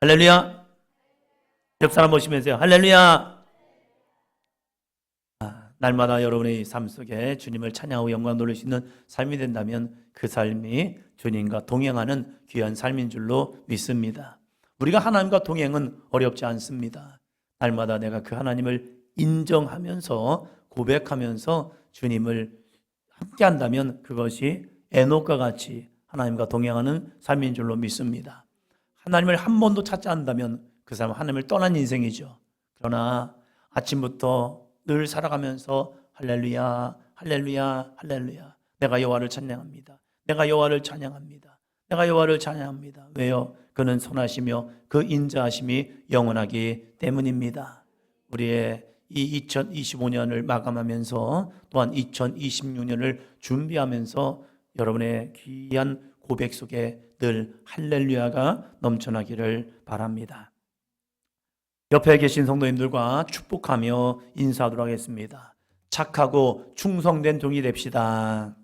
할렐루야. 옆 사람 보시면서요. 할렐루야. 날마다 여러분의 삶 속에 주님을 찬양하고 영광 돌릴 수 있는 삶이 된다면 그 삶이 주님과 동행하는 귀한 삶인 줄로 믿습니다. 우리가 하나님과 동행은 어렵지 않습니다. 날마다 내가 그 하나님을 인정하면서 고백하면서 주님을 함께 한다면 그것이 에녹과 같이 하나님과 동행하는 삶인 줄로 믿습니다. 하나님을 한 번도 찾지 않는다면 그 사람은 하나님을 떠난 인생이죠. 그러나 아침부터 늘 살아가면서 할렐루야, 할렐루야, 할렐루야. 내가 여호와를 찬양합니다. 내가 여호와를 찬양합니다. 내가 여호와를 찬양합니다. 왜요? 그는 선하시며 그 인자하심이 영원하기 때문입니다. 우리의 이 2025년을 마감하면서 또한 2026년을 준비하면서 여러분의 귀한 고백 속에 늘 할렐루야가 넘쳐나기를 바랍니다. 옆에 계신 성도님들과 축복하며 인사하도록 하겠습니다. 착하고 충성된 종이 됩시다.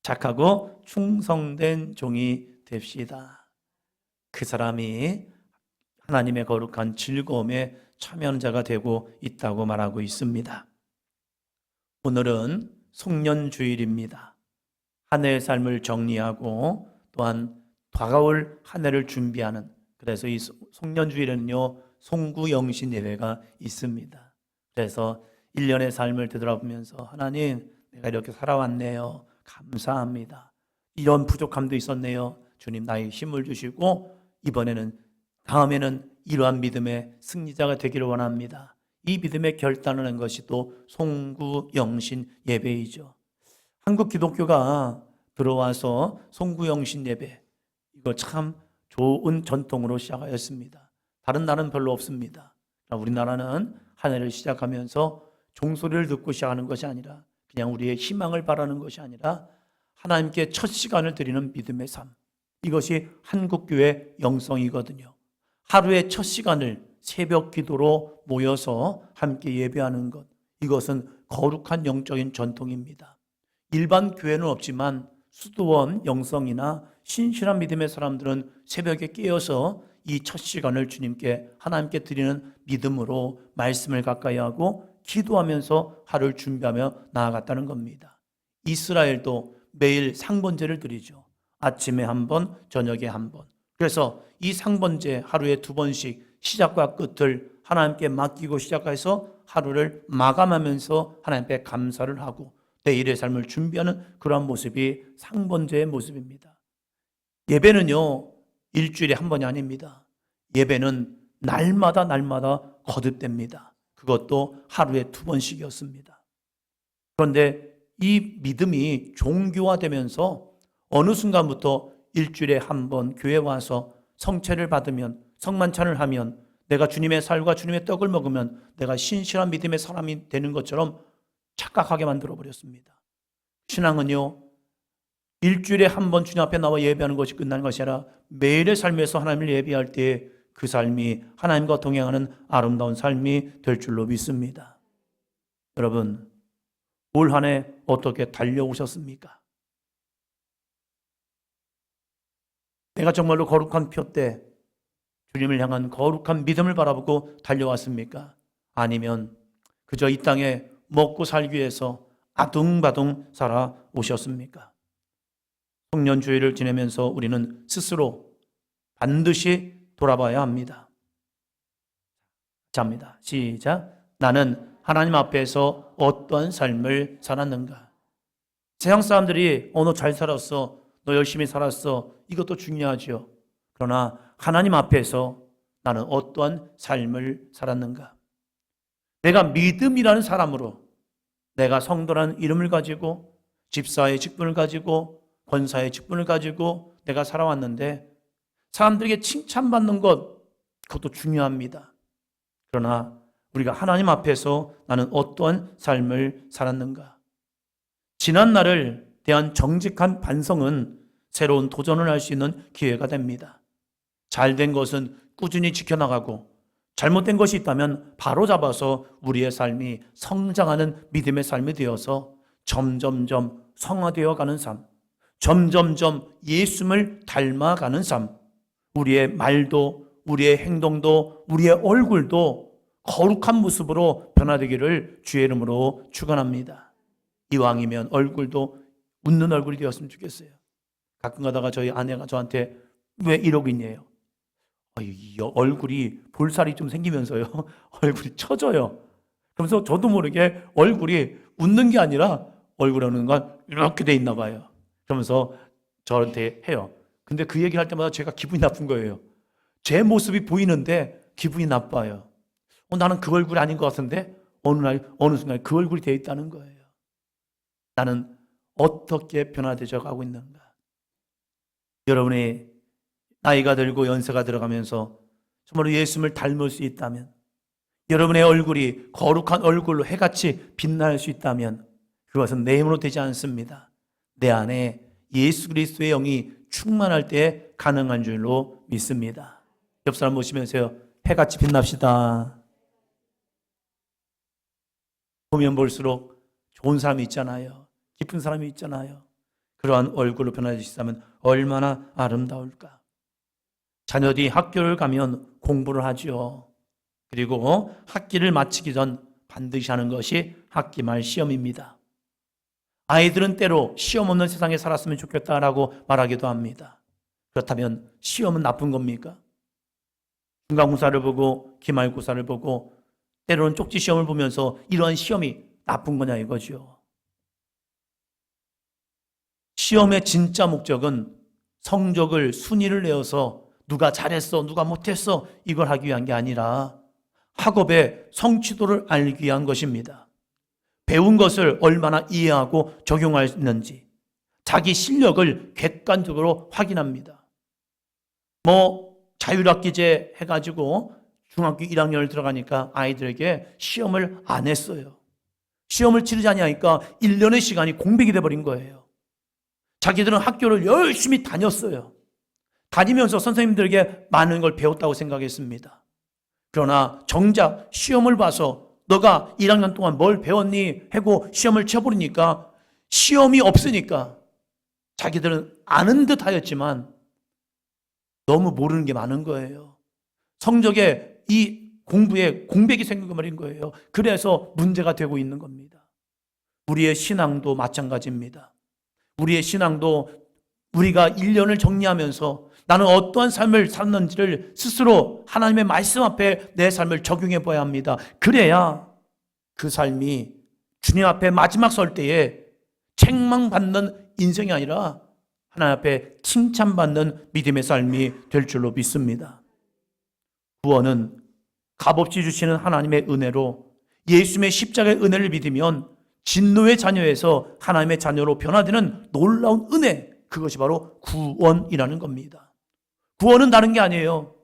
착하고 충성된 종이 됩시다. 그 사람이 하나님의 거룩한 즐거움에 참여하는 자가 되고 있다고 말하고 있습니다. 오늘은 송년주일입니다. 한 해의 삶을 정리하고 또한 다가올 한 해를 준비하는, 그래서 이 송년주일에는요 송구영신 예배가 있습니다. 그래서 1년의 삶을 되돌아보면서 하나님, 내가 이렇게 살아왔네요. 감사합니다. 이런 부족함도 있었네요. 주님, 나에게 힘을 주시고 다음에는 이러한 믿음의 승리자가 되기를 원합니다. 이 믿음의 결단을 한 것이 또 송구영신 예배이죠. 한국 기독교가 들어와서 송구영신 예배, 이거 참 좋은 전통으로 시작하였습니다. 다른 나라는 별로 없습니다. 우리나라는 한 해를 시작하면서 종소리를 듣고 시작하는 것이 아니라 그냥 우리의 희망을 바라는 것이 아니라 하나님께 첫 시간을 드리는 믿음의 삶, 이것이 한국교회 영성이거든요. 하루의 첫 시간을 새벽 기도로 모여서 함께 예배하는 것, 이것은 거룩한 영적인 전통입니다. 일반 교회는 없지만 수도원 영성이나 신실한 믿음의 사람들은 새벽에 깨어서 이 첫 시간을 주님께, 하나님께 드리는 믿음으로 말씀을 가까이 하고 기도하면서 하루를 준비하며 나아갔다는 겁니다. 이스라엘도 매일 상번제를 드리죠. 아침에 한 번, 저녁에 한 번. 그래서 이 상번제 하루에 2번씩 시작과 끝을 하나님께 맡기고 시작해서 하루를 마감하면서 하나님께 감사를 하고 내일의 삶을 준비하는 그러한 모습이 상번제의 모습입니다. 예배는요 일주일에 한 번이 아닙니다. 예배는 날마다 거듭됩니다. 그것도 하루에 2번씩이었습니다. 그런데 이 믿음이 종교화되면서 어느 순간부터 일주일에 한 번 교회 와서 성체를 받으면, 성만찬을 하면, 내가 주님의 살과 주님의 떡을 먹으면 내가 신실한 믿음의 사람이 되는 것처럼 착각하게 만들어버렸습니다. 신앙은요 일주일에 한 번 주님 앞에 나와 예배하는 것이 끝나는 것이 아니라 매일의 삶에서 하나님을 예배할 때 그 삶이 하나님과 동행하는 아름다운 삶이 될 줄로 믿습니다. 여러분, 올 한 해 어떻게 달려오셨습니까? 내가 정말로 거룩한 표대, 주님을 향한 거룩한 믿음을 바라보고 달려왔습니까? 아니면 그저 이 땅에 먹고 살기 위해서 아둥바둥 살아오셨습니까? 송년주일을 지내면서 우리는 스스로 반드시 돌아봐야 합니다. 자입니다. 시작. 나는 하나님 앞에서 어떠한 삶을 살았는가? 세상 사람들이 너 잘 살았어, 너 열심히 살았어, 이것도 중요하죠. 그러나 하나님 앞에서 나는 어떠한 삶을 살았는가? 내가 믿음이라는 사람으로, 내가 성도라는 이름을 가지고 집사의 직분을 가지고 권사의 직분을 가지고 내가 살아왔는데 사람들에게 칭찬받는 것, 그것도 중요합니다. 그러나 우리가 하나님 앞에서 나는 어떠한 삶을 살았는가? 지난 날을 대한 정직한 반성은 새로운 도전을 할 수 있는 기회가 됩니다. 잘된 것은 꾸준히 지켜나가고 잘못된 것이 있다면 바로 잡아서 우리의 삶이 성장하는 믿음의 삶이 되어서 점점점 성화되어 가는 삶, 점점점 예수님을 닮아가는 삶, 우리의 말도, 우리의 행동도, 우리의 얼굴도 거룩한 모습으로 변화되기를 주의 이름으로 축원합니다. 이왕이면 얼굴도 웃는 얼굴이 되었으면 좋겠어요. 가끔 가다가 저희 아내가 저한테 왜 이러고 있냐요. 이 얼굴이 볼살이 좀 생기면서요. 얼굴이 처져요. 그러면서 저도 모르게 얼굴이 웃는 게 아니라 얼굴에 웃는 건 이렇게 돼 있나 봐요. 그러면서 저한테 해요. 근데 그 얘기를 할 때마다 제가 기분이 나쁜 거예요. 제 모습이 보이는데 기분이 나빠요. 나는 그 얼굴이 아닌 것 같은데 어느 순간 그 얼굴이 되어 있다는 거예요. 나는 어떻게 변화되어 가고 있는가? 여러분이 나이가 들고 연세가 들어가면서 정말로 예수님을 닮을 수 있다면, 여러분의 얼굴이 거룩한 얼굴로 해같이 빛날 수 있다면 그것은 내 힘으로 되지 않습니다. 내 안에 예수 그리스도의 영이 충만할 때 가능한 줄로 믿습니다. 옆 사람 보시면서요, 해같이 빛납시다. 보면 볼수록 좋은 사람이 있잖아요. 기쁜 사람이 있잖아요. 그러한 얼굴로 변화될 수 있다면 얼마나 아름다울까. 자녀들이 학교를 가면 공부를 하죠. 그리고 학기를 마치기 전 반드시 하는 것이 학기 말 시험입니다. 아이들은 때로 시험 없는 세상에 살았으면 좋겠다라고 말하기도 합니다. 그렇다면 시험은 나쁜 겁니까? 중간고사를 보고 기말고사를 보고 때로는 쪽지 시험을 보면서 이러한 시험이 나쁜 거냐 이거죠. 시험의 진짜 목적은 성적을 순위를 내어서 누가 잘했어, 누가 못했어 이걸 하기 위한 게 아니라 학업의 성취도를 알기 위한 것입니다. 배운 것을 얼마나 이해하고 적용할 수 있는지 자기 실력을 객관적으로 확인합니다. 자율학기제 해가지고 중학교 1학년을 들어가니까 아이들에게 시험을 안 했어요. 시험을 치르지 않으니까 1년의 시간이 공백이 돼버린 거예요. 자기들은 학교를 열심히 다녔어요. 다니면서 선생님들에게 많은 걸 배웠다고 생각했습니다. 그러나 정작 시험을 봐서 너가 1학년 동안 뭘 배웠니? 하고 시험을 쳐버리니까 시험이 없으니까 자기들은 아는 듯 하였지만 너무 모르는 게 많은 거예요. 성적에 이 공부에 공백이 생겨버린 거예요. 그래서 문제가 되고 있는 겁니다. 우리의 신앙도 마찬가지입니다. 우리의 신앙도 우리가 1년을 정리하면서 나는 어떠한 삶을 살았는지를 스스로 하나님의 말씀 앞에 내 삶을 적용해 봐야 합니다. 그래야 그 삶이 주님 앞에 마지막 설 때에 책망받는 인생이 아니라 하나님 앞에 칭찬받는 믿음의 삶이 될 줄로 믿습니다. 구원은 값없이 주시는 하나님의 은혜로 예수님의 십자가의 은혜를 믿으면 진노의 자녀에서 하나님의 자녀로 변화되는 놀라운 은혜, 그것이 바로 구원이라는 겁니다. 구원은 다른 게 아니에요.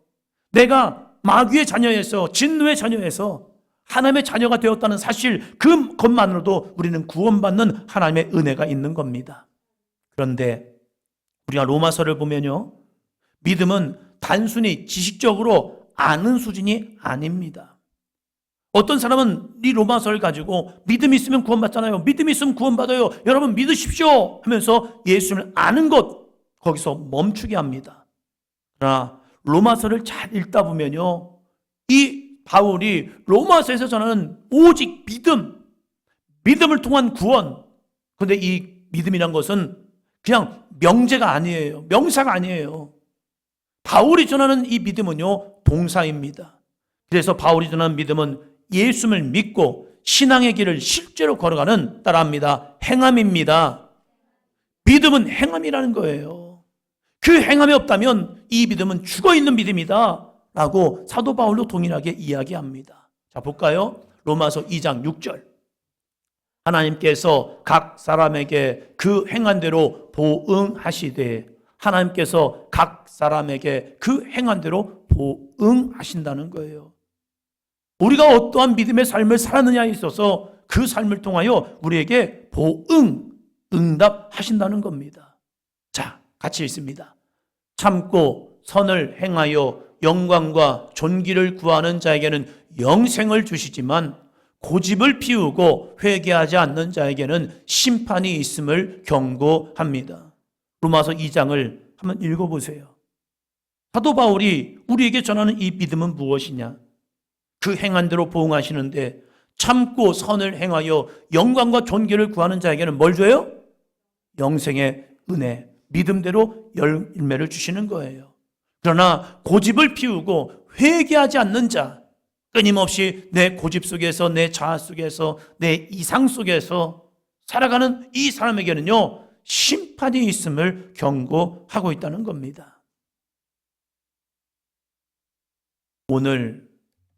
내가 마귀의 자녀에서 진노의 자녀에서 하나님의 자녀가 되었다는 사실 그것만으로도 우리는 구원받는 하나님의 은혜가 있는 겁니다. 그런데 우리가 로마서를 보면요, 믿음은 단순히 지식적으로 아는 수준이 아닙니다. 어떤 사람은 이 로마서를 가지고 믿음이 있으면 구원받잖아요. 믿음이 있으면 구원받아요. 여러분 믿으십시오 하면서 예수님을 아는 것, 거기서 멈추게 합니다. 그러나 로마서를 잘 읽다 보면요, 이 바울이 로마서에서 전하는 오직 믿음을 통한 구원. 그런데 이 믿음이란 것은 그냥 명제가 아니에요. 명사가 아니에요. 바울이 전하는 이 믿음은요, 동사입니다. 그래서 바울이 전하는 믿음은 예수님을 믿고 신앙의 길을 실제로 걸어가는, 따라합니다, 행함입니다. 믿음은 행함이라는 거예요. 그 행함이 없다면 이 믿음은 죽어있는 믿음이다 라고 사도 바울도 동일하게 이야기합니다. 자, 볼까요? 로마서 2장 6절. 하나님께서 각 사람에게 그 행한 대로 보응하시되, 하나님께서 각 사람에게 그 행한 대로 보응하신다는 거예요. 우리가 어떠한 믿음의 삶을 살았느냐에 있어서 그 삶을 통하여 우리에게 응답하신다는 겁니다. 자, 같이 읽습니다. 참고 선을 행하여 영광과 존귀를 구하는 자에게는 영생을 주시지만 고집을 피우고 회개하지 않는 자에게는 심판이 있음을 경고합니다. 로마서 2장을 한번 읽어보세요. 사도 바울이 우리에게 전하는 이 믿음은 무엇이냐? 그 행한 대로 보응하시는데 참고 선을 행하여 영광과 존귀를 구하는 자에게는 뭘 줘요? 영생의 은혜, 믿음대로 열매를 주시는 거예요. 그러나 고집을 피우고 회개하지 않는 자, 끊임없이 내 고집 속에서, 내 자아 속에서, 내 이상 속에서 살아가는 이 사람에게는요, 심판이 있음을 경고하고 있다는 겁니다. 오늘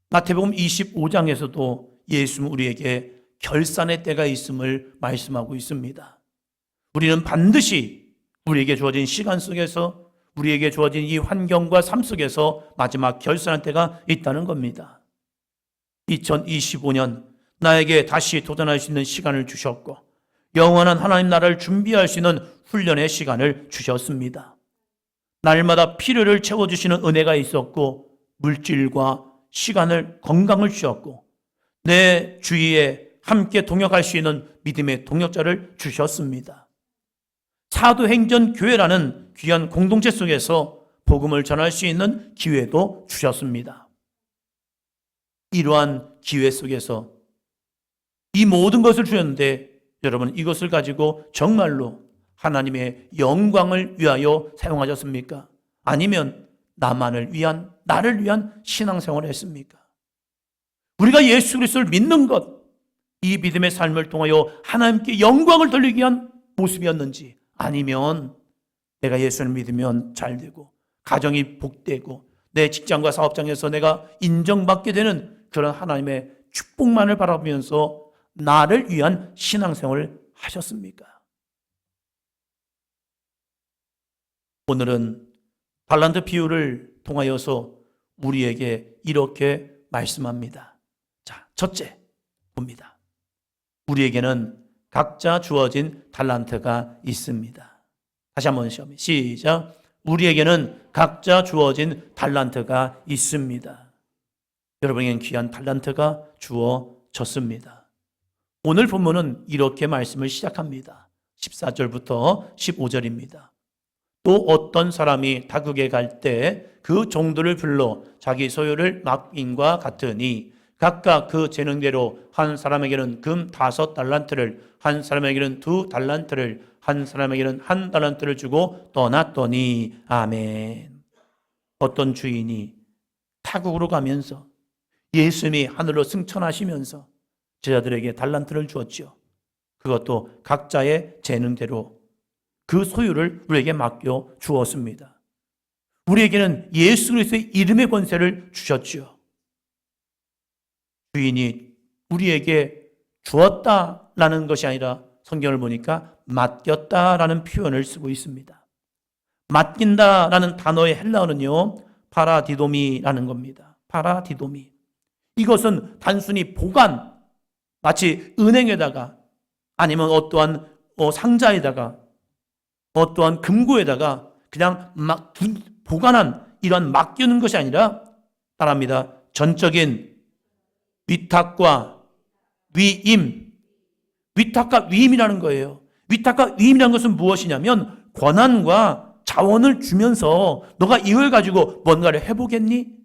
마태복음 25장에서도 예수는 우리에게 결산의 때가 있음을 말씀하고 있습니다. 우리는 반드시 우리에게 주어진 시간 속에서, 우리에게 주어진 이 환경과 삶 속에서 마지막 결산의 때가 있다는 겁니다. 2025년 나에게 다시 도전할 수 있는 시간을 주셨고, 영원한 하나님 나라를 준비할 수 있는 훈련의 시간을 주셨습니다. 날마다 필요를 채워주시는 은혜가 있었고, 물질과 시간을, 건강을 주셨고, 내 주위에 함께 동역할 수 있는 믿음의 동역자를 주셨습니다. 사도행전 교회라는 귀한 공동체 속에서 복음을 전할 수 있는 기회도 주셨습니다. 이러한 기회 속에서 이 모든 것을 주셨는데, 여러분 이것을 가지고 정말로 하나님의 영광을 위하여 사용하셨습니까? 아니면 나만을 위한, 나를 위한 신앙생활을 했습니까? 우리가 예수 그리스도를 믿는 것, 이 믿음의 삶을 통하여 하나님께 영광을 돌리기 위한 모습이었는지, 아니면 내가 예수를 믿으면 잘 되고 가정이 복되고 내 직장과 사업장에서 내가 인정받게 되는 그런 하나님의 축복만을 바라보면서 나를 위한 신앙생활을 하셨습니까? 오늘은 달란트 비유를 통하여서 우리에게 이렇게 말씀합니다. 자, 첫째 봅니다. 우리에게는 각자 주어진 달란트가 있습니다. 다시 한번 시작. 우리에게는 각자 주어진 달란트가 있습니다. 여러분에게는 귀한 달란트가 주어졌습니다. 오늘 본문은 이렇게 말씀을 시작합니다. 14절부터 15절입니다. 또 어떤 사람이 다국에 갈 때 그 종들을 불러 자기 소유를 맡김과 같으니 각각 그 재능대로 한 사람에게는 금 5달란트를, 한 사람에게는 2달란트를, 한 사람에게는 1달란트를 주고 떠났더니. 아멘. 어떤 주인이 타국으로 가면서 예수님이 하늘로 승천하시면서 제자들에게 달란트를 주었죠. 그것도 각자의 재능대로 그 소유를 우리에게 맡겨 주었습니다. 우리에게는 예수 그리스도의 이름의 권세를 주셨죠. 주인이 우리에게 주었다라는 것이 아니라 성경을 보니까 맡겼다라는 표현을 쓰고 있습니다. 맡긴다라는 단어의 헬라어는요, 파라디도미라는 겁니다. 파라디도미. 이것은 단순히 보관, 마치 은행에다가 아니면 어떠한 상자에다가 어떠한 금고에다가 그냥 막 보관한 이런 맡기는 것이 아니라, 따라합니다, 전적인 위탁과 위임, 위탁과 위임이라는 거예요. 위탁과 위임이라는 것은 무엇이냐면 권한과 자원을 주면서 너가 이걸 가지고 뭔가를 해보겠니?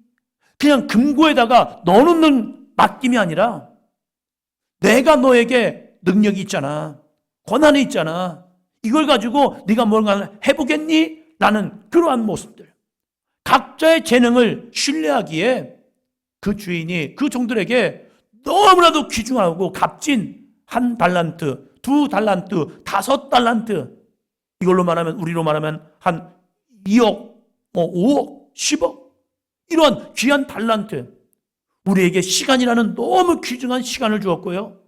그냥 금고에다가 넣어놓는 맡김이 아니라 내가 너에게 능력이 있잖아, 권한이 있잖아, 이걸 가지고 네가 뭔가 해보겠니? 라는 그러한 모습들. 각자의 재능을 신뢰하기에 그 주인이 그 종들에게 너무나도 귀중하고 값진 1달란트, 2달란트, 5달란트, 이걸로 말하면, 우리로 말하면 한 2억, 5억, 10억, 이런 귀한 달란트, 우리에게 시간이라는 너무 귀중한 시간을 주었고요,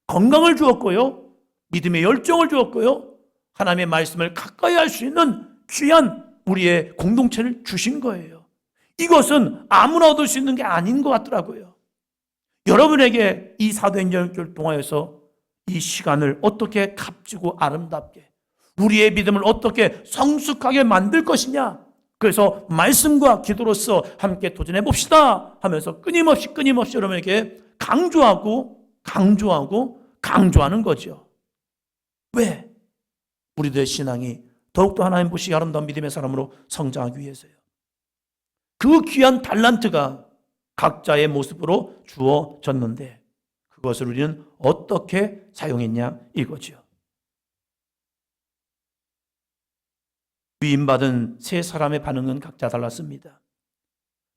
건강을 주었고요, 믿음의 열정을 주었고요, 하나님의 말씀을 가까이 할 수 있는 귀한 우리의 공동체를 주신 거예요. 이것은 아무나 얻을 수 있는 게 아닌 것 같더라고요. 여러분에게 이 사도행전을 통하여서 이 시간을 어떻게 값지고 아름답게, 우리의 믿음을 어떻게 성숙하게 만들 것이냐, 그래서 말씀과 기도로서 함께 도전해 봅시다 하면서 끊임없이 여러분에게 강조하는 거죠. 왜? 우리들의 신앙이 더욱더 하나님 보시기 아름다운 믿음의 사람으로 성장하기 위해서요. 그 귀한 달란트가 각자의 모습으로 주어졌는데 그것을 우리는 어떻게 사용했냐 이거죠. 위임받은 세 사람의 반응은 각자 달랐습니다.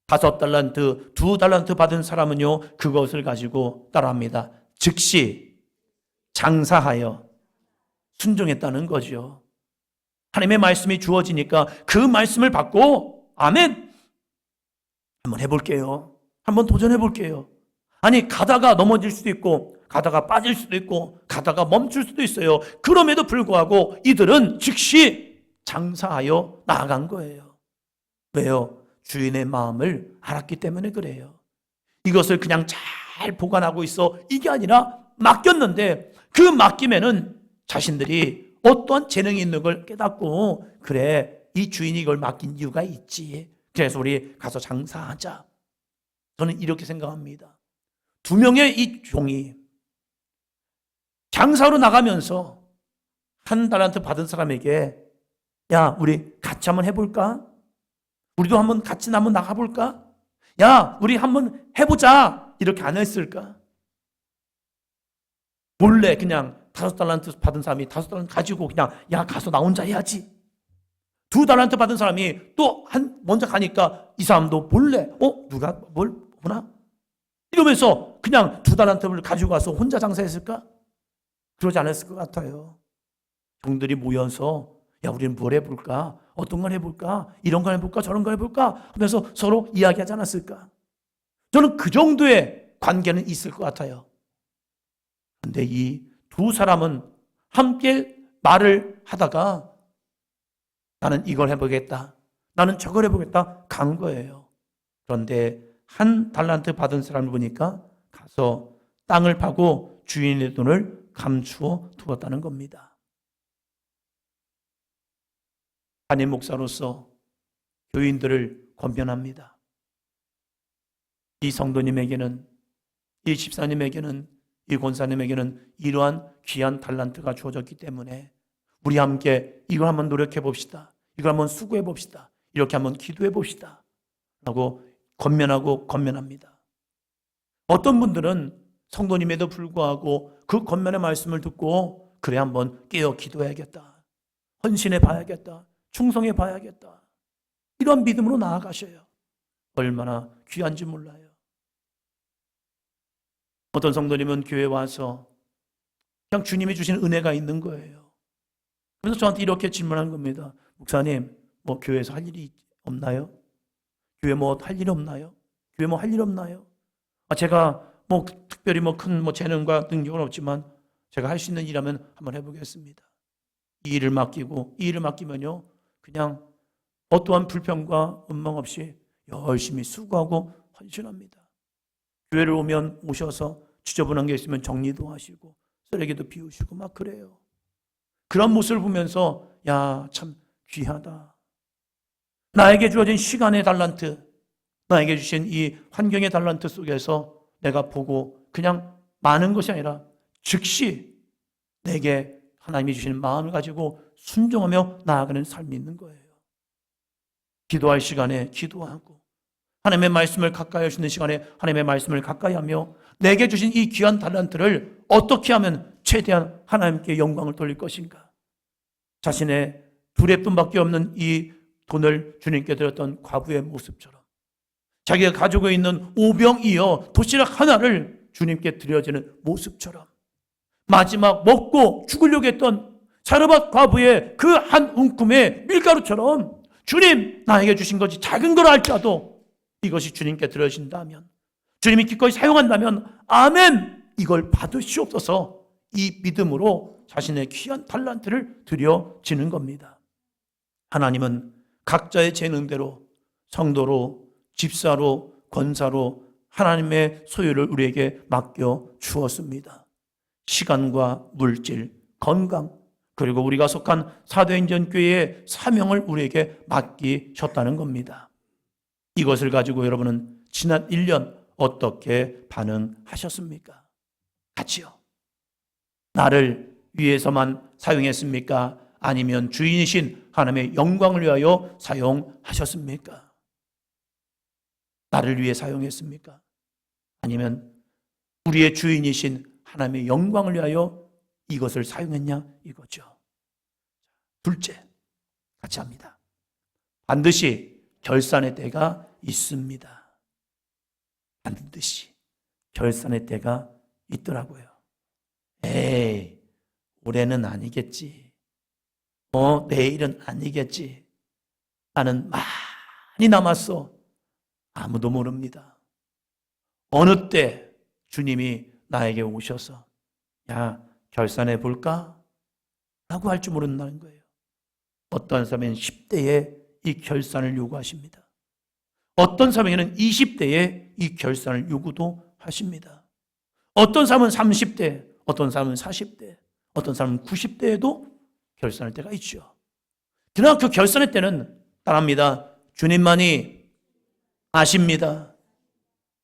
5달란트, 2달란트 받은 사람은요, 그것을 가지고 따라합니다. 즉시 장사하여 순종했다는 거죠. 하나님의 말씀이 주어지니까 그 말씀을 받고 아멘! 한번 해볼게요. 한번 도전해볼게요. 아니 가다가 넘어질 수도 있고 가다가 빠질 수도 있고 가다가 멈출 수도 있어요. 그럼에도 불구하고 이들은 즉시 장사하여 나아간 거예요. 왜요? 주인의 마음을 알았기 때문에 그래요. 이것을 그냥 잘 보관하고 있어 이게 아니라 맡겼는데 그 맡김에는 자신들이 어떠한 재능이 있는 걸 깨닫고 그래 이 주인이 이걸 맡긴 이유가 있지. 그래서 우리 가서 장사하자. 저는 이렇게 생각합니다. 2명의 이 종이 장사로 나가면서 1달란트 받은 사람에게 야 우리 같이 한번 해볼까? 우리도 한번 같이 한번 나가볼까? 야 우리 한번 해보자 이렇게 안 했을까? 몰래 그냥 5달란트 받은 사람이 5달란트 가지고 그냥 야 가서 나 혼자 해야지. 2달란트 받은 사람이 또 먼저 가니까 이 사람도 몰래 누가 뭘 보나? 이러면서 그냥 2달란트를 가지고 가서 혼자 장사했을까? 그러지 않았을 것 같아요. 종들이 모여서 야 우리는 뭘 해볼까? 어떤 걸 해볼까? 이런 걸 해볼까? 저런 걸 해볼까? 하면서 서로 이야기하지 않았을까? 저는 그 정도의 관계는 있을 것 같아요. 그런데 이 2사람은 함께 말을 하다가 나는 이걸 해보겠다. 나는 저걸 해보겠다. 간 거예요. 그런데 1달란트 받은 사람을 보니까 가서 땅을 파고 주인의 돈을 감추어 두었다는 겁니다. 담임 목사로서 교인들을 권면합니다. 이 성도님에게는, 이 집사님에게는, 이 권사님에게는 이러한 귀한 달란트가 주어졌기 때문에 우리 함께 이걸 한번 노력해 봅시다. 이걸 한번 수고해 봅시다. 이렇게 한번 기도해 봅시다. 라고 권면합니다. 어떤 분들은 성도님에도 불구하고 그 권면의 말씀을 듣고 그래 한번 깨어 기도해야겠다. 헌신해 봐야겠다. 충성해 봐야겠다. 이런 믿음으로 나아가셔요. 얼마나 귀한지 몰라요. 어떤 성도님은 교회에 와서 그냥 주님이 주신 은혜가 있는 거예요. 그래서 저한테 이렇게 질문한 겁니다. 목사님, 뭐 교회에서 할 일이 없나요? 교회 뭐 할 일이 없나요? 교회 뭐 할 일 없나요? 제가 뭐 특별히 뭐 큰 재능과 능력은 없지만 제가 할 수 있는 일이라면 한번 해보겠습니다. 이 일을 맡기면요 그냥 어떠한 불평과 원망 없이 열심히 수고하고 헌신합니다. 교회를 오셔서 지저분한 게 있으면 정리도 하시고 쓰레기도 비우시고 막 그래요. 그런 모습을 보면서 야, 참 귀하다. 나에게 주어진 시간의 달란트, 나에게 주신 이 환경의 달란트 속에서 내가 보고 그냥 많은 것이 아니라 즉시 내게 하나님이 주시는 마음을 가지고 순종하며 나아가는 삶이 있는 거예요. 기도할 시간에 기도하고 하나님의 말씀을 가까이 할 수 있는 시간에 하나님의 말씀을 가까이 하며 내게 주신 이 귀한 달란트를 어떻게 하면 최대한 하나님께 영광을 돌릴 것인가? 자신의 2랩돈밖에 없는 이 돈을 주님께 드렸던 과부의 모습처럼 자기가 가지고 있는 오병이어 도시락 하나를 주님께 드려지는 모습처럼 마지막 먹고 죽으려고 했던 사르밧 과부의 그 한 움큼의 밀가루처럼 주님 나에게 주신 것이 작은 걸 할지라도 이것이 주님께 드려진다면 주님이 기꺼이 사용한다면 아멘 이걸 받으시옵소서 이 믿음으로 자신의 귀한 달란트를 드려지는 겁니다. 하나님은 각자의 재능대로 성도로 집사로 권사로 하나님의 소유를 우리에게 맡겨 주었습니다. 시간과 물질, 건강 그리고 우리가 속한 사도행전교회의 사명을 우리에게 맡기셨다는 겁니다. 이것을 가지고 여러분은 지난 1년 어떻게 반응하셨습니까? 같이요. 나를 위해서만 사용했습니까? 아니면 주인이신 하나님의 영광을 위하여 사용하셨습니까? 나를 위해 사용했습니까? 아니면 우리의 주인이신 하나님의 영광을 위하여 이것을 사용했냐? 이거죠. 둘째, 같이 합니다. 반드시 결산의 때가 있습니다. 반드시 결산의 때가 있더라고요. 에이, 올해는 아니겠지. 내일은 아니겠지. 나는 많이 남았어. 아무도 모릅니다. 어느 때 주님이 나에게 오셔서 야, 결산해 볼까? 라고 할 줄 모른다는 거예요. 어떤 사람은 10대에 이 결산을 요구하십니다. 어떤 사람에게는 20대에 이 결산을 요구도 하십니다. 어떤 사람은 30대, 어떤 사람은 40대, 어떤 사람은 90대에도 결산할 때가 있죠. 그러나 그 결산의 때는 따라합니다. 주님만이 아십니다.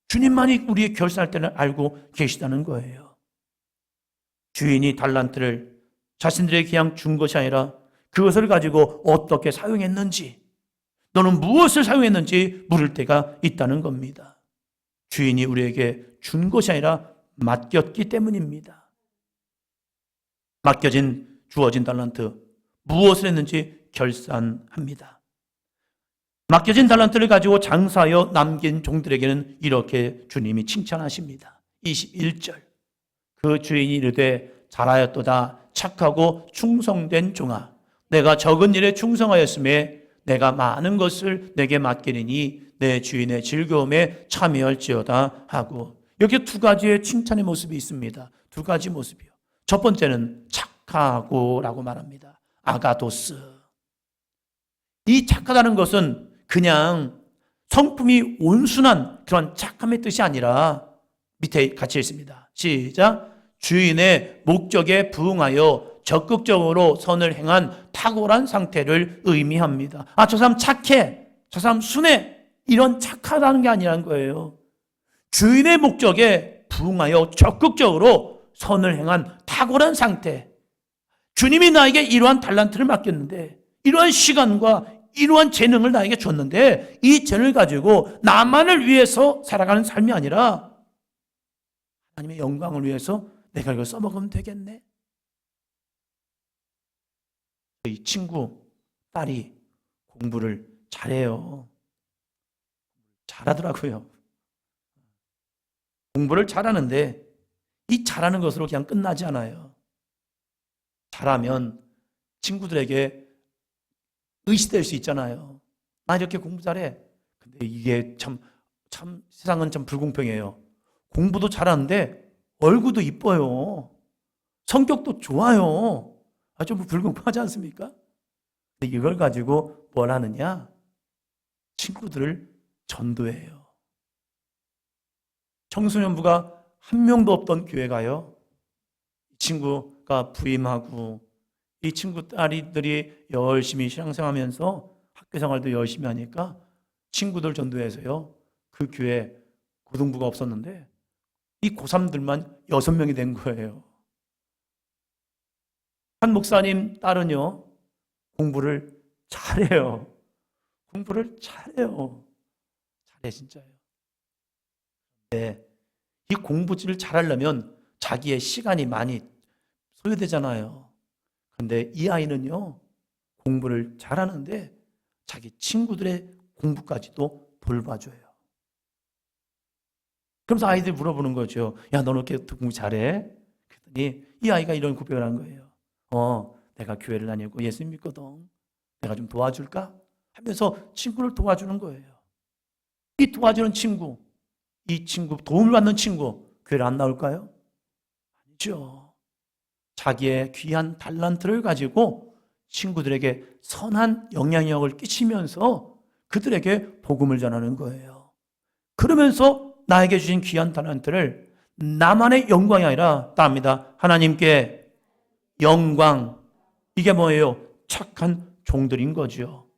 주님만이 우리의 결산할 때를 알고 계시다는 거예요. 주인이 달란트를 자신들에게 그냥 준 것이 아니라 그것을 가지고 어떻게 사용했는지, 너는 무엇을 사용했는지 물을 때가 있다는 겁니다. 주인이 우리에게 준 것이 아니라 맡겼기 때문입니다. 주어진 달란트, 무엇을 했는지 결산합니다. 맡겨진 달란트를 가지고 장사하여 남긴 종들에게는 이렇게 주님이 칭찬하십니다. 21절. 그 주인이 이르되 잘하였도다 착하고 충성된 종아, 내가 적은 일에 충성하였음에 내가 많은 것을 내게 맡기리니 내 주인의 즐거움에 참여할지어다 하고, 여기 두 가지의 칭찬의 모습이 있습니다. 두 가지 모습이요. 첫 번째는 착하고 라고 말합니다. 아가도스. 이 착하다는 것은 그냥 성품이 온순한 그런 착함의 뜻이 아니라 밑에 같이 있습니다. 시작. 주인의 목적에 부응하여 적극적으로 선을 행한 탁월한 상태를 의미합니다. 저 사람 착해, 저 사람 순해, 이런 착하다는 게 아니라는 거예요. 주인의 목적에 부응하여 적극적으로 선을 행한 탁월한 상태. 주님이 나에게 이러한 달란트를 맡겼는데, 이러한 시간과 이러한 재능을 나에게 줬는데, 이 재능을 가지고 나만을 위해서 살아가는 삶이 아니라 하나님의 영광을 위해서 내가 이걸 써먹으면 되겠네. 이 친구 딸이 공부를 잘해요. 잘하더라고요. 공부를 잘하는데 이 잘하는 것으로 그냥 끝나지 않아요. 잘하면 친구들에게 의시될 수 있잖아요. 나 이렇게 공부 잘해. 근데 이게 참 세상은 참 불공평해요. 공부도 잘하는데 얼굴도 이뻐요. 성격도 좋아요. 좀 불공평하지 않습니까? 근데 이걸 가지고 뭘 하느냐? 친구들을 전도해요. 청소년부가 한 명도 없던 교회 가요. 이 친구가 부임하고 이 친구 딸이들이 열심히 신앙생활하면서 학교생활도 열심히 하니까 친구들 전도해서요. 그 교회 고등부가 없었는데 이 고3들만 6명이 된 거예요. 한 목사님 딸은요, 공부를 잘해요. 공부를 잘해요. 잘해, 진짜요. 네, 이 공부를 잘하려면 자기의 시간이 많이 소요되잖아요. 근데 이 아이는요, 공부를 잘하는데 자기 친구들의 공부까지도 돌봐줘요. 그러면서 아이들이 물어보는 거죠. 야, 너는 이렇게 공부 잘해? 그랬더니 이 아이가 이런 고백을 한 거예요. 내가 교회를 다니고 예수 믿거든. 내가 좀 도와줄까? 하면서 친구를 도와주는 거예요. 이 도와주는 친구, 이 친구, 도움을 받는 친구, 교회를 안 나올까요? 아니죠. 자기의 귀한 달란트를 가지고 친구들에게 선한 영향력을 끼치면서 그들에게 복음을 전하는 거예요. 그러면서 나에게 주신 귀한 달란트를 나만의 영광이 아니라 따릅니다. 하나님께 영광. 이게 뭐예요? 착한 종들인 거죠.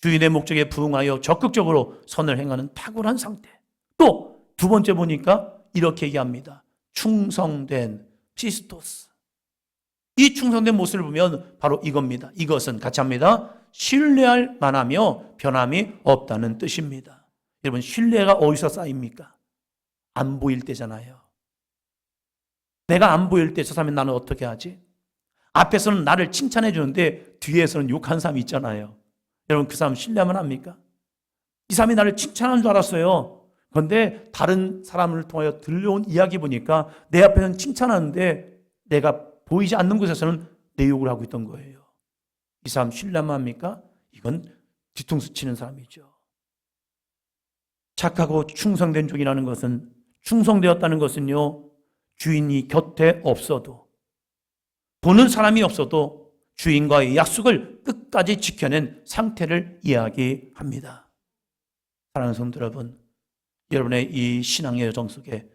주인의 목적에 부응하여 적극적으로 선을 행하는 탁월한 상태. 또 두 번째 보니까 이렇게 얘기합니다. 충성된 피스토스. 이 충성된 모습을 보면 바로 이겁니다. 이것은 같이 합니다. 신뢰할 만하며 변함이 없다는 뜻입니다. 여러분, 신뢰가 어디서 쌓입니까? 안 보일 때잖아요. 내가 안 보일 때 저 사람이 나는 어떻게 하지? 앞에서는 나를 칭찬해 주는데 뒤에서는 욕한 사람이 있잖아요. 여러분, 그 사람 신뢰하면 합니까? 이 사람이 나를 칭찬하는 줄 알았어요. 그런데 다른 사람을 통하여 들려온 이야기 보니까 내 앞에는 칭찬하는데 내가 보이지 않는 곳에서는 내 욕을 하고 있던 거예요. 이 사람 신뢰하면 합니까? 이건 뒤통수 치는 사람이죠. 착하고 충성된 종이라는 것은, 충성되었다는 것은요, 주인이 곁에 없어도, 보는 사람이 없어도 주인과의 약속을 끝까지 지켜낸 상태를 이야기합니다. 사랑하는 성도 여러분, 여러분의 이 신앙의 여정 속에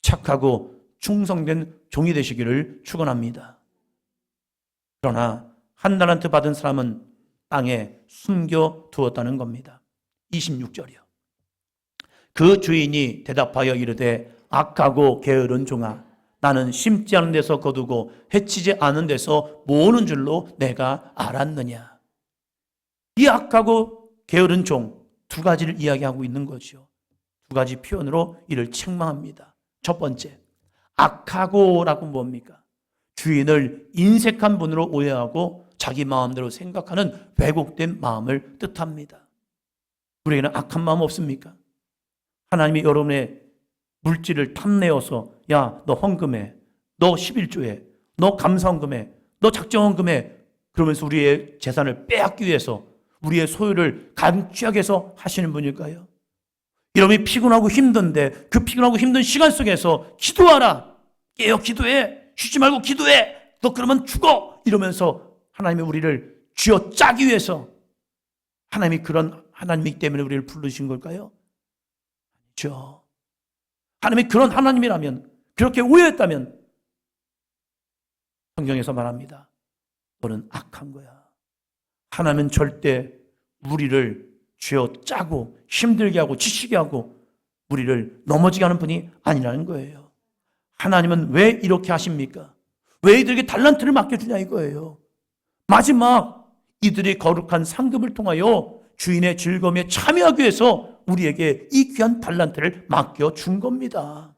착하고 충성된 종이 되시기를 축원합니다. 그러나 한 달란트 받은 사람은 땅에 숨겨 두었다는 겁니다. 26절이요. 그 주인이 대답하여 이르되 악하고 게으른 종아, 나는 심지 않은 데서 거두고 해치지 않은 데서 모으는 줄로 내가 알았느냐. 이 악하고 게으른 종, 두 가지를 이야기하고 있는 거죠. 두 가지 표현으로 이를 책망합니다. 첫 번째, 악하고라고 뭡니까? 주인을 인색한 분으로 오해하고 자기 마음대로 생각하는 왜곡된 마음을 뜻합니다. 우리에게는 악한 마음 없습니까? 하나님이 여러분의 물질을 탐내어서, 야, 너 헌금해, 너 11조해, 너 감사헌금해, 너 작정헌금해, 그러면서 우리의 재산을 빼앗기 위해서 우리의 소유를 감취하기 위해서 하시는 분일까요? 여러분이 피곤하고 힘든데 그 피곤하고 힘든 시간 속에서 기도하라, 깨어 기도해, 쉬지 말고 기도해, 너 그러면 죽어, 이러면서 하나님이 우리를 쥐어짜기 위해서, 하나님이 그런 하나님이기 때문에 우리를 부르신 걸까요? 아니죠. 하나님이 그런 하나님이라면, 그렇게 오해했다면 성경에서 말합니다. 너는 악한 거야. 하나님은 절대 우리를 쥐어짜고 힘들게 하고 지치게 하고 우리를 넘어지게 하는 분이 아니라는 거예요. 하나님은 왜 이렇게 하십니까? 왜 이들에게 달란트를 맡겨주냐 이거예요. 마지막 이들의 거룩한 상급을 통하여 주인의 즐거움에 참여하기 위해서 우리에게 이 귀한 달란트를 맡겨준 겁니다.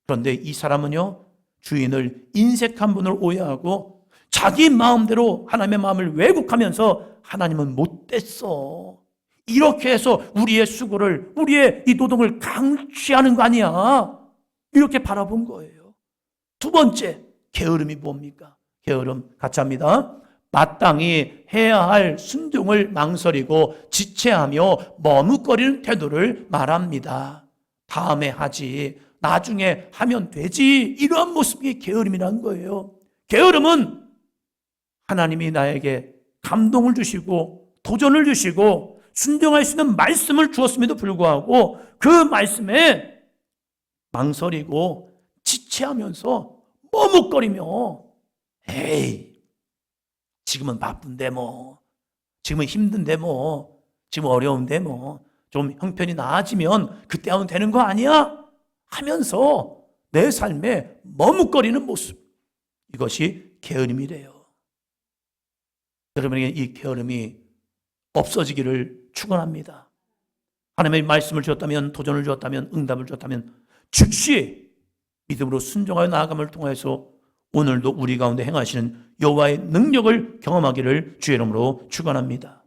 그런데 이 사람은요, 주인을 인색한 분을 오해하고 자기 마음대로 하나님의 마음을 왜곡하면서 하나님은 못됐어, 이렇게 해서 우리의 수고를, 우리의 이 노동을 강취하는 거 아니야, 이렇게 바라본 거예요. 두 번째, 게으름이 뭡니까? 게으름 같이 합니다. 마땅히 해야 할 순종을 망설이고 지체하며 머뭇거리는 태도를 말합니다. 다음에 하지, 나중에 하면 되지, 이러한 모습이 게으름이라는 거예요. 게으름은 하나님이 나에게 감동을 주시고 도전을 주시고 순종할 수 있는 말씀을 주었음에도 불구하고 그 말씀에 망설이고 지체하면서 머뭇거리며, 에이, 지금은 바쁜데 뭐, 지금은 힘든데 뭐, 지금 어려운데 뭐, 좀 형편이 나아지면 그때 하면 되는 거 아니야? 하면서 내 삶에 머뭇거리는 모습, 이것이 게으름이래요. 여러분에게 이 게으름이 없어지기를 축원합니다. 하나님의 말씀을 주었다면, 도전을 주었다면, 응답을 주었다면 즉시 믿음으로 순종하여 나아감을 통해서 오늘도 우리 가운데 행하시는 여호와의 능력을 경험하기를 주의 이름으로 축원합니다.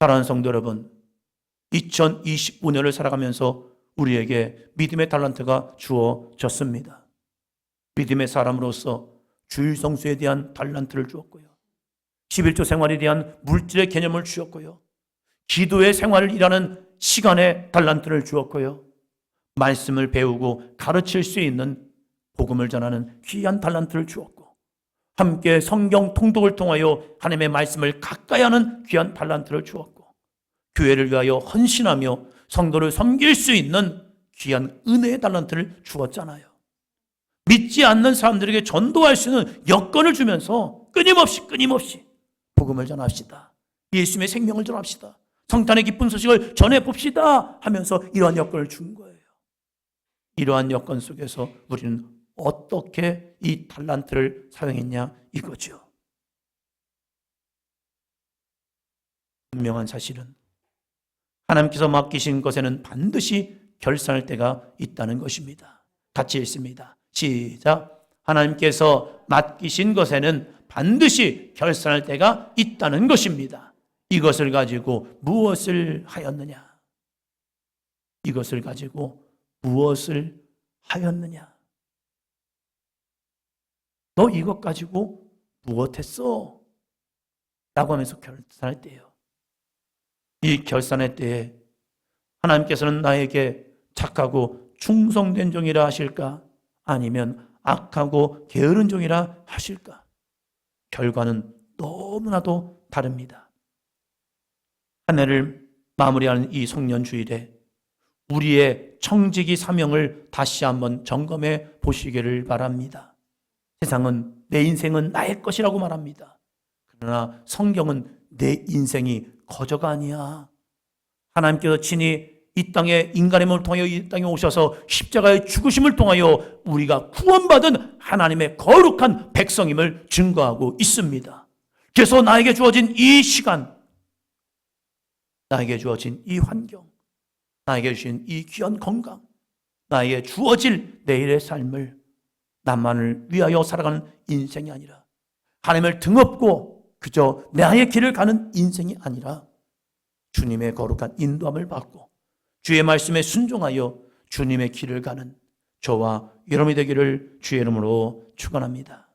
사랑하는 성도 여러분, 2025년을 살아가면서 우리에게 믿음의 달란트가 주어졌습니다. 믿음의 사람으로서 주일 성수에 대한 달란트를 주었고요, 11조 생활에 대한 물질의 개념을 주었고요, 기도의 생활이라는 시간의 달란트를 주었고요, 말씀을 배우고 가르칠 수 있는 복음을 전하는 귀한 달란트를 주었고, 함께 성경 통독을 통하여 하나님의 말씀을 가까이 하는 귀한 달란트를 주었고, 교회를 위하여 헌신하며 성도를 섬길 수 있는 귀한 은혜의 달란트를 주었잖아요. 믿지 않는 사람들에게 전도할 수 있는 여건을 주면서 끊임없이 복음을 전합시다, 예수님의 생명을 전합시다, 성탄의 기쁜 소식을 전해봅시다 하면서 이러한 여건을 준 거예요. 이러한 여건 속에서 우리는 어떻게 이 달란트를 사용했냐 이거죠. 분명한 사실은 하나님께서 맡기신 것에는 반드시 결산할 때가 있다는 것입니다. 같이 읽습니다. 시작. 하나님께서 맡기신 것에는 반드시 결산할 때가 있다는 것입니다. 이것을 가지고 무엇을 하였느냐? 이것을 가지고 무엇을 하였느냐? 너 이것 가지고 무엇 했어? 라고 하면서 결산할 때예요. 이 결산의 때에 하나님께서는 나에게 착하고 충성된 종이라 하실까? 아니면 악하고 게으른 종이라 하실까? 결과는 너무나도 다릅니다. 한 해를 마무리하는 이 송년주일에 우리의 청지기 사명을 다시 한번 점검해 보시기를 바랍니다. 세상은 내 인생은 나의 것이라고 말합니다. 그러나 성경은 내 인생이 거저가 아니야. 하나님께서 친히 이 땅에 인간의 몸을 통하여 이 땅에 오셔서 십자가의 죽으심을 통하여 우리가 구원받은 하나님의 거룩한 백성임을 증거하고 있습니다. 그래서 나에게 주어진 이 시간, 나에게 주어진 이 환경, 나에게 주신 이 귀한 건강, 나에게 주어질 내일의 삶을 나만을 위하여 살아가는 인생이 아니라 하나님을 등엎고 그저 나의 길을 가는 인생이 아니라 주님의 거룩한 인도함을 받고 주의 말씀에 순종하여 주님의 길을 가는 저와 여러분이 되기를 주의 이름으로 축원합니다.